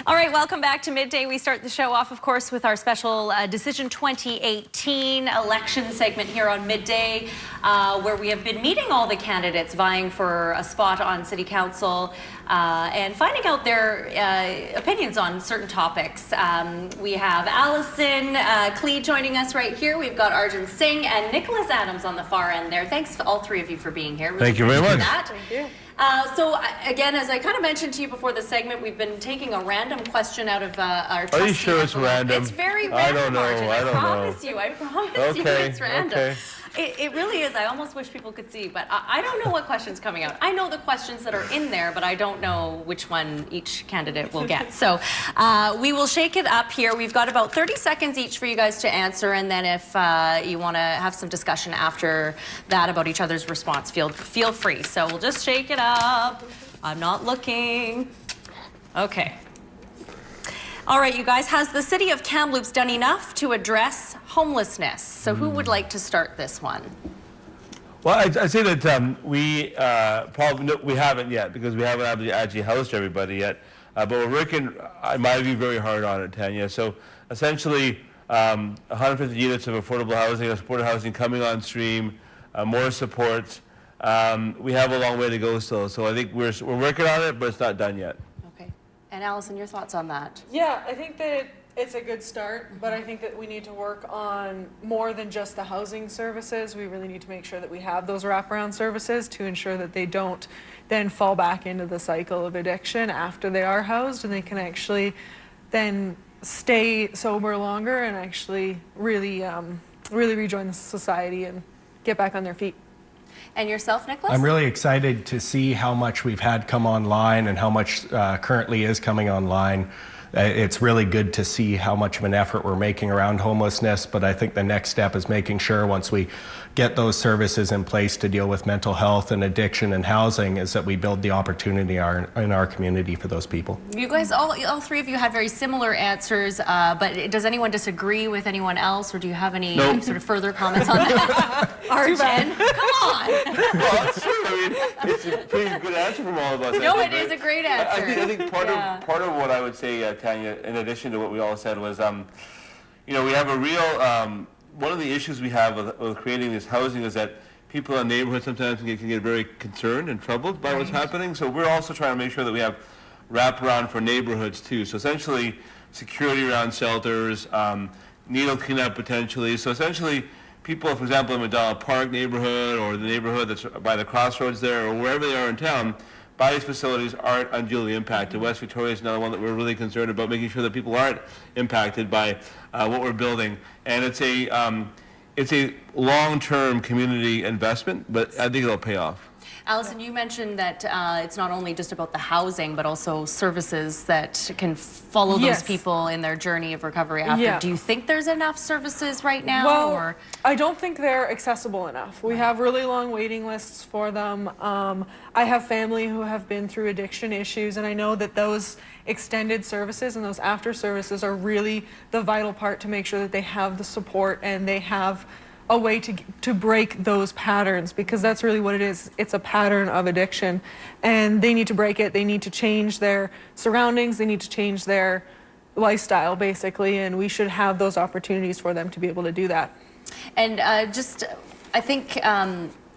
All right, welcome back to Midday. We start the show off, of course, with our special Decision 2018 election segment here on Midday, where we have been meeting all the candidates vying for a spot on City Council and finding out their opinions on certain topics. We have Allison Klee joining us right here. We've got Arjun Singh and Nicholas Adams on the far end there. Thanks to all three of you for being here. Thank you very much. Thank you. So again, as I kind of mentioned to you before the segment, we've been taking a random question out of our trustee. Are you sure it's random? It's very random, I don't know. Arjun. I promise you. I promise you it's random. Okay. It really is. I almost wish people could see, but I don't know what question's coming out. I know the questions that are in there, but I don't know which one each candidate will get. So we will shake it up here. We've got about 30 seconds each for you guys to answer, and then if you want to have some discussion after that about each other's response, feel free. So we'll just shake it up. I'm not looking. Okay. All right, you guys, has the city of Kamloops done enough to address homelessness? So who would like to start this one? Well, I'd say that we haven't yet, because we haven't actually housed everybody yet. But we're working, in my view, very hard on it, Tanya. So essentially, 150 units of affordable housing or supported housing coming on stream, more supports. We have a long way to go still. So I think we're working on it, but it's not done yet. And Allison, your thoughts on that? Yeah, I think that it's a good start, but I think that we need to work on more than just the housing services. We really need to make sure that we have those wraparound services to ensure that they don't then fall back into the cycle of addiction after they are housed, and they can actually then stay sober longer and actually really rejoin the society and get back on their feet. And yourself, Nicholas? I'm really excited to see how much we've had come online and how much currently is coming online. It's really good to see how much of an effort we're making around homelessness, but I think the next step is making sure once we get those services in place to deal with mental health and addiction and housing is that we build the opportunity in our community for those people. You guys, all three of you had very similar answers, but does anyone disagree with anyone else, or do you have any sort of further comments on that? Arjun, come on. Well, that's true. I mean, it's a pretty good answer from all of us. No, it is a great answer. I think part of what I would say, Tanya, in addition to what we all said, was, we have a real, one of the issues we have with creating this housing is that people in neighborhoods sometimes can get very concerned and troubled by what's happening. So we're also trying to make sure that we have wraparound for neighborhoods too. So essentially, security around shelters, needle cleanup potentially. So essentially, people, for example, in McDonald Park neighborhood or the neighborhood that's by the crossroads there or wherever they are in town, by these facilities aren't unduly impacted. West Victoria is another one that we're really concerned about, making sure that people aren't impacted by what we're building. And it's a long-term community investment, but I think it'll pay off. Allison, you mentioned that it's not only just about the housing, but also services that can follow those people in their journey of recovery after. Do you think there's enough services right now? Well, I don't think they're accessible enough. We have really long waiting lists for them. I have family who have been through addiction issues, and I know that those extended services and those after services are really the vital part to make sure that they have the support and they have a way to break those patterns, because that's really what it is. It's a pattern of addiction, and they need to break it. They need to change their surroundings. They need to change their lifestyle, basically, and we should have those opportunities for them to be able to do that. And I think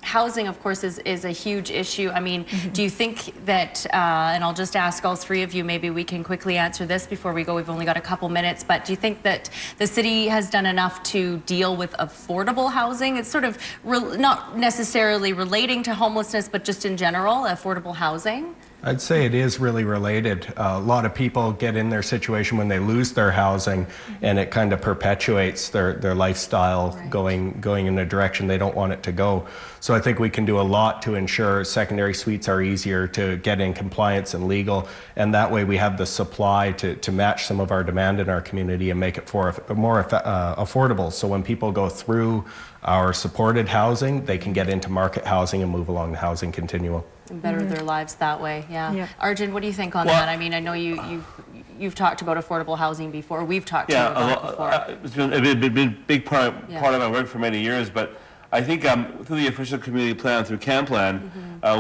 housing, of course, is a huge issue. I mean, do you think that, and I'll just ask all three of you, maybe we can quickly answer this before we go, we've only got a couple minutes, but do you think that the city has done enough to deal with affordable housing? It's sort of not necessarily relating to homelessness, but just in general, affordable housing? I'd say it is really related. A lot of people get in their situation when they lose their housing, and it kind of perpetuates their lifestyle going in a direction they don't want it to go. So I think we can do a lot to ensure secondary suites are easier to get in compliance and legal, and that way we have the supply to match some of our demand in our community and make it more affordable. So when people go through our supported housing, they can get into market housing and move along the housing continuum. And better their lives that way, Arjun, what do you think on that? I mean, I know you've talked about affordable housing before. We've talked about that before. It's been a big part of my work for many years, but I think through the official community plan, through CAM Plan,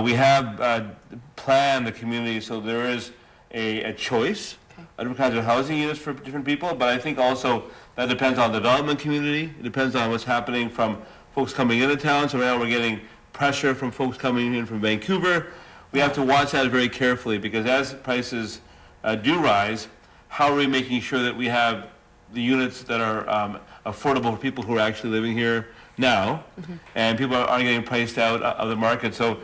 we have planned the community so there is a choice different kinds of housing units for different people, but I think also that depends on the development community. It depends on what's happening from folks coming into town. So right now we're getting pressure from folks coming in from Vancouver. We have to watch that very carefully, because as prices do rise, how are we making sure that we have the units that are affordable for people who are actually living here now, and people aren't getting priced out of the market. So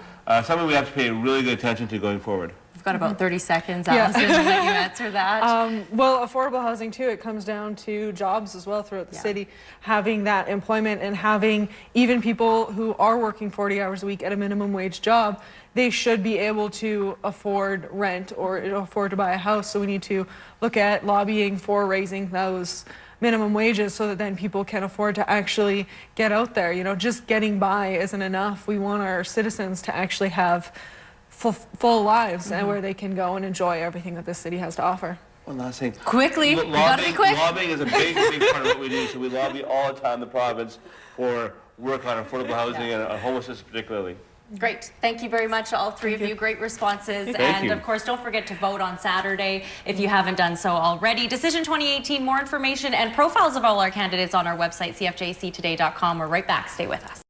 something we have to pay really good attention to going forward. We've got about 30 seconds, Allison, to let you answer that. Well, affordable housing too, it comes down to jobs as well throughout the city, having that employment and having even people who are working 40 hours a week at a minimum wage job, they should be able to afford rent or afford to buy a house. So we need to look at lobbying for raising those minimum wages so that then people can afford to actually get out there. You know, just getting by isn't enough. We want our citizens to actually have full lives and where they can go and enjoy everything that this city has to offer. One last thing. Quickly, we gotta be quick. Lobbying is a big part of what we do. So we lobby all the time in the province for work on affordable housing and homelessness particularly. Great. Thank you very much, all three of you. Great responses. Thank you. Of course, don't forget to vote on Saturday if you haven't done so already. Decision 2018, more information and profiles of all our candidates on our website, cfjctoday.com. We're right back. Stay with us.